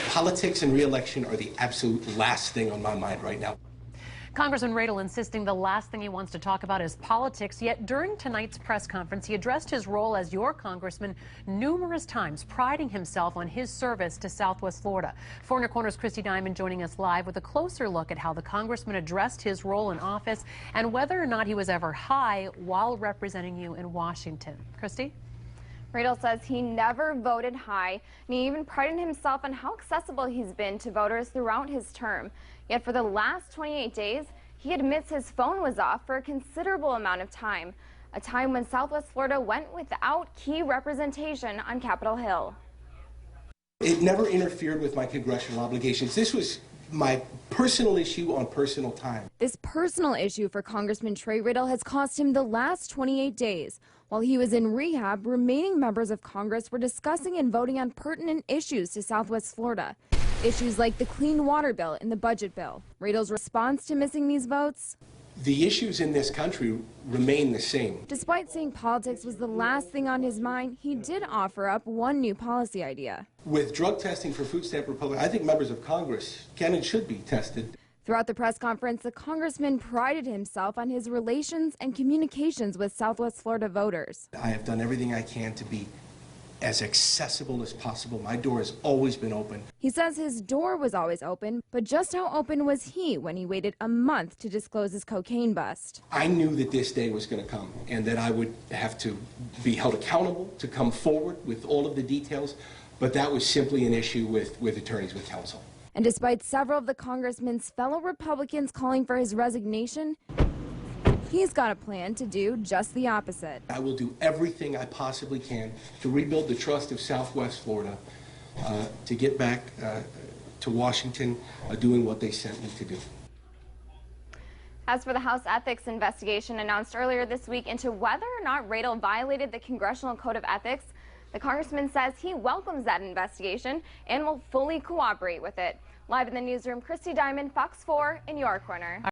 Politics and re-election are the absolute last thing on my mind right now. Congressman Radel insisting the last thing he wants to talk about is politics, yet during tonight's press conference, he addressed his role as your congressman numerous times, priding himself on his service to Southwest Florida. Four Corners' Christy Diamond joining us live with a closer look at how the congressman addressed his role in office and whether or not he was ever high while representing you in Washington. Christy? Radel says he never voted high, and he even prided himself on how accessible he's been to voters throughout his term. Yet for the last 28 days, he admits his phone was off for a considerable amount of time, a time when Southwest Florida went without key representation on Capitol Hill. It never interfered with my congressional obligations. This was my personal issue on personal time. This personal issue for Congressman Trey Radel has cost him the last 28 days. While he was in rehab, remaining members of Congress were discussing and voting on pertinent issues to Southwest Florida. Issues like the clean water bill and the budget bill. Radel's response to missing these votes? The issues in this country remain the same. Despite saying politics was the last thing on his mind, he did offer up one new policy idea. With drug testing for food stamp republic, I think members of Congress can and should be tested. Throughout the press conference, the congressman prided himself on his relations and communications with Southwest Florida voters. I have done everything I can to be as accessible as possible. My door has always been open. He says his door was always open, but just how open was he when he waited a month to disclose his cocaine bust? I knew that this day was going to come and that I would have to be held accountable to come forward with all of the details, but that was simply an issue with attorneys, with counsel. And despite several of the congressman's fellow Republicans calling for his resignation, he's got a plan to do just the opposite. I will do everything I possibly can to rebuild the trust of Southwest Florida, to get back to Washington doing what they sent me to do. As for the House Ethics investigation announced earlier this week into whether or not Radel violated the Congressional Code of Ethics, the congressman says he welcomes that investigation and will fully cooperate with it. Live in the newsroom, Christy Diamond, Fox 4 in your corner.